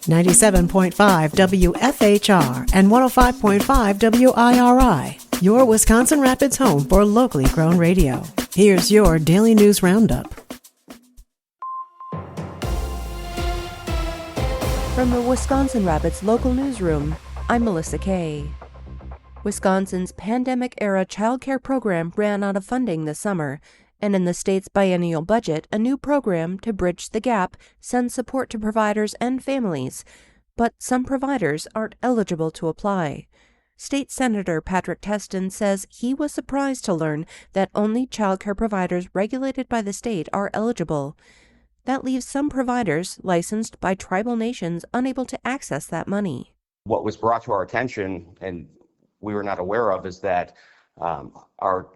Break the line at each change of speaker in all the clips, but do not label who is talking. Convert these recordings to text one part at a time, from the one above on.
97.5 WFHR and 105.5 WIRI, your Wisconsin Rapids home for locally grown radio. Here's your Daily News Roundup.
From the Wisconsin Rapids local newsroom, I'm Melissa Kay. Wisconsin's pandemic-era child care program ran out of funding this summer, and in the state's biennial budget, a new program to bridge the gap sends support to providers and families, but some providers aren't eligible to apply. State Senator Patrick Teston says he was surprised to learn that only child care providers regulated by the state are eligible. That leaves some providers licensed by tribal nations unable to access that money.
What was brought to our attention and we were not aware of is that our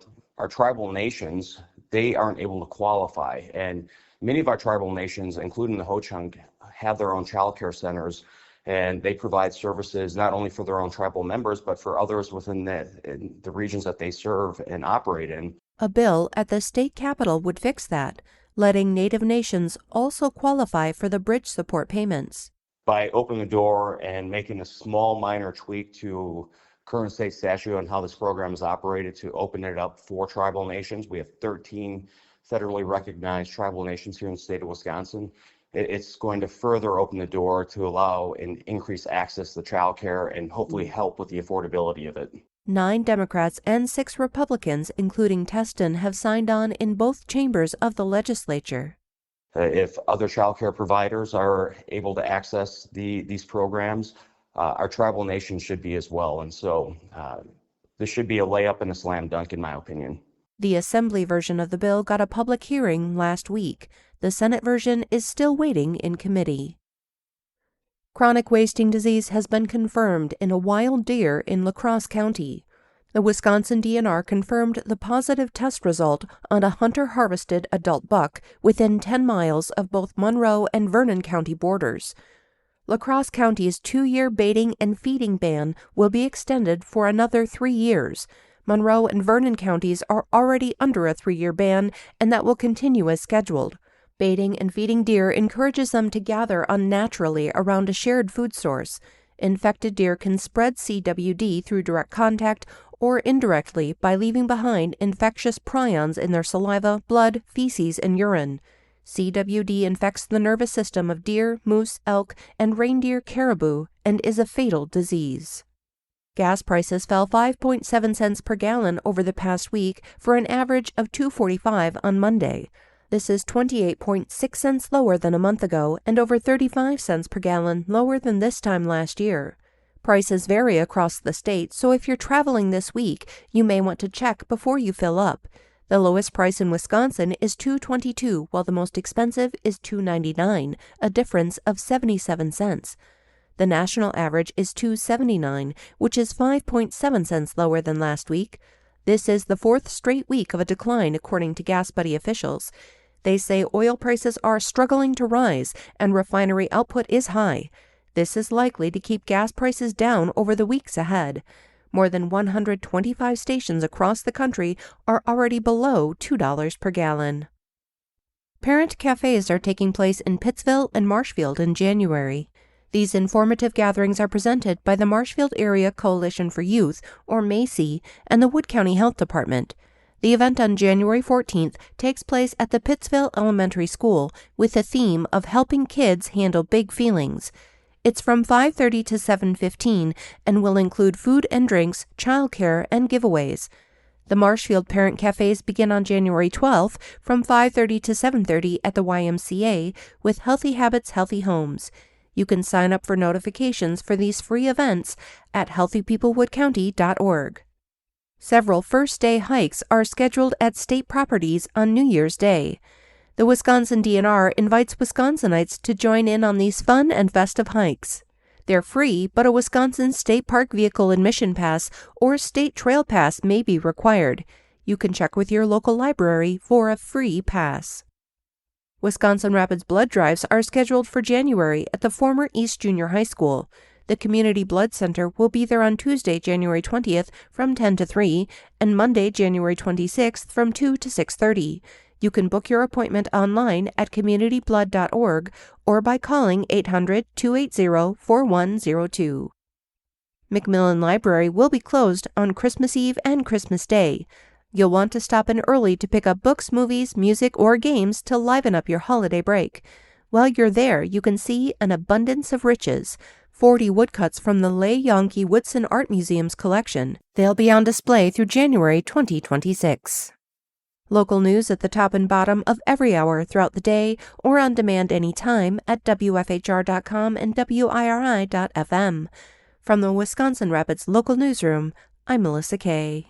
tribal nations, they aren't able to qualify. And many of our tribal nations, including the Ho-Chunk, have their own child care centers, and they provide services not only for their own tribal members, but for others within the regions that they serve and operate in.
A bill at the state capitol would fix that, letting Native nations also qualify for the bridge support payments.
By opening the door and making a small minor tweak to current state statute on how this program is operated to open it up for tribal nations. We have 13 federally recognized tribal nations here in the state of Wisconsin. It's going to further open the door to allow and increase access to child care and hopefully help with the affordability of it.
9 Democrats and 6 Republicans, including Teston, have signed on in both chambers of the legislature.
If other child care providers are able to access these programs, our tribal nations should be as well. And so this should be a layup and a slam dunk, in my opinion.
The Assembly version of the bill got a public hearing last week. The Senate version is still waiting in committee. Chronic wasting disease has been confirmed in a wild deer in La Crosse County. The Wisconsin DNR confirmed the positive test result on a hunter-harvested adult buck within 10 miles of both Monroe and Vernon County borders. La Crosse County's 2-year baiting and feeding ban will be extended for another 3 years. Monroe and Vernon counties are already under a 3-year ban, and that will continue as scheduled. Baiting and feeding deer encourages them to gather unnaturally around a shared food source. Infected deer can spread CWD through direct contact or indirectly by leaving behind infectious prions in their saliva, blood, feces, and urine. CWD infects the nervous system of deer, moose, elk, and reindeer caribou and is a fatal disease. Gas prices fell 5.7 cents per gallon over the past week for an average of $2.45 on Monday. This is 28.6 cents lower than a month ago and over 35 cents per gallon lower than this time last year. Prices vary across the state, so if you're traveling this week, you may want to check before you fill up. The lowest price in Wisconsin is $2.22, while the most expensive is $2.99, a difference of 77 cents. The national average is $2.79, which is 5.7 cents lower than last week. This is the 4th straight week of a decline, according to Gas Buddy officials. They say oil prices are struggling to rise and refinery output is high. This is likely to keep gas prices down over the weeks ahead. More than 125 stations across the country are already below $2 per gallon. Parent cafes are taking place in Pittsville and Marshfield in January. These informative gatherings are presented by the Marshfield Area Coalition for Youth, or MACY, and the Wood County Health Department. The event on January 14th takes place at the Pittsville Elementary School with the theme of helping kids handle big feelings. It's from 5:30 to 7:15 and will include food and drinks, childcare, and giveaways. The Marshfield Parent Cafes begin on January 12th from 5:30 to 7:30 at the YMCA with Healthy Habits, Healthy Homes. You can sign up for notifications for these free events at healthypeoplewoodcounty.org. Several first-day hikes are scheduled at state properties on New Year's Day. The Wisconsin DNR invites Wisconsinites to join in on these fun and festive hikes. They're free, but a Wisconsin State Park Vehicle Admission Pass or State Trail Pass may be required. You can check with your local library for a free pass. Wisconsin Rapids blood drives are scheduled for January at the former East Junior High School. The Community Blood Center will be there on Tuesday, January 20th from 10 to 3 and Monday, January 26th from 2 to 6:30. You can book your appointment online at communityblood.org or by calling 800-280-4102. McMillan Library will be closed on Christmas Eve and Christmas Day. You'll want to stop in early to pick up books, movies, music, or games to liven up your holiday break. While you're there, you can see an abundance of riches. 40 woodcuts from the Leigh Yonke Woodson Art Museum's collection. They'll be on display through January 2026. Local news at the top and bottom of every hour throughout the day or on demand anytime at WFHR.com and WIRI.FM. From the Wisconsin Rapids Local Newsroom, I'm Melissa Kay.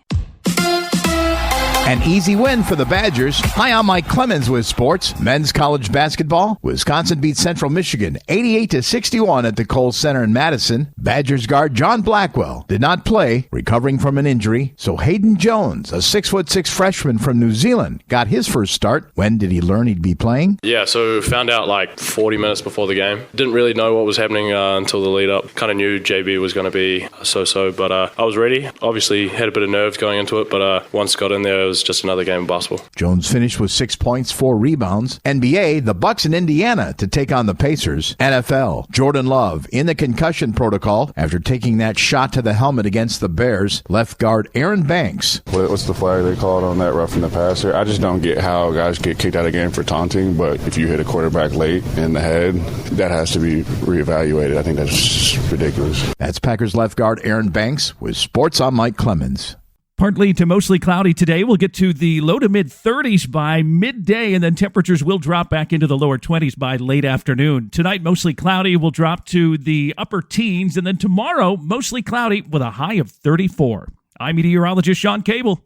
An easy win for the Badgers. Hi, I'm Mike Clemens with sports. Men's college basketball. Wisconsin beat Central Michigan 88-61 at the Kohl Center in Madison. Badgers guard John Blackwell did not play, recovering from an injury. So Hayden Jones, a 6'6" freshman from New Zealand, got his first start. When did he learn he'd be playing?
Yeah, so found out like 40 minutes before the game. Didn't really know what was happening until the lead up. Kind of knew JB was going to be so-so, but I was ready. Obviously had a bit of nerves going into it, but once got in there, it was just another game of basketball.
Jones finished with 6 points, 4 rebounds. NBA, the Bucks in Indiana to take on the Pacers. NFL, Jordan Love in the concussion protocol after taking that shot to the helmet against the Bears. Left guard Aaron Banks.
What's the flag they called on that roughing the passer? I just don't get how guys get kicked out of the game for taunting, but if you hit a quarterback late in the head, that has to be reevaluated. I think that's ridiculous.
That's Packers left guard Aaron Banks with sports. I'm Mike Clemens.
Partly to mostly cloudy today. We'll get to the low to mid-30s by midday, and then temperatures will drop back into the lower 20s by late afternoon. Tonight, mostly cloudy, will drop to the upper teens, and then tomorrow, mostly cloudy with a high of 34. I'm meteorologist Sean Cable.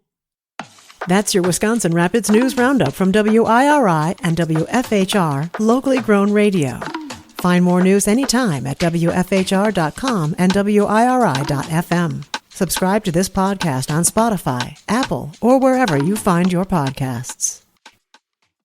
That's your Wisconsin Rapids News Roundup from WIRI and WFHR, locally grown radio. Find more news anytime at WFHR.com and WIRI.FM. Subscribe to this podcast on Spotify, Apple, or wherever you find your podcasts.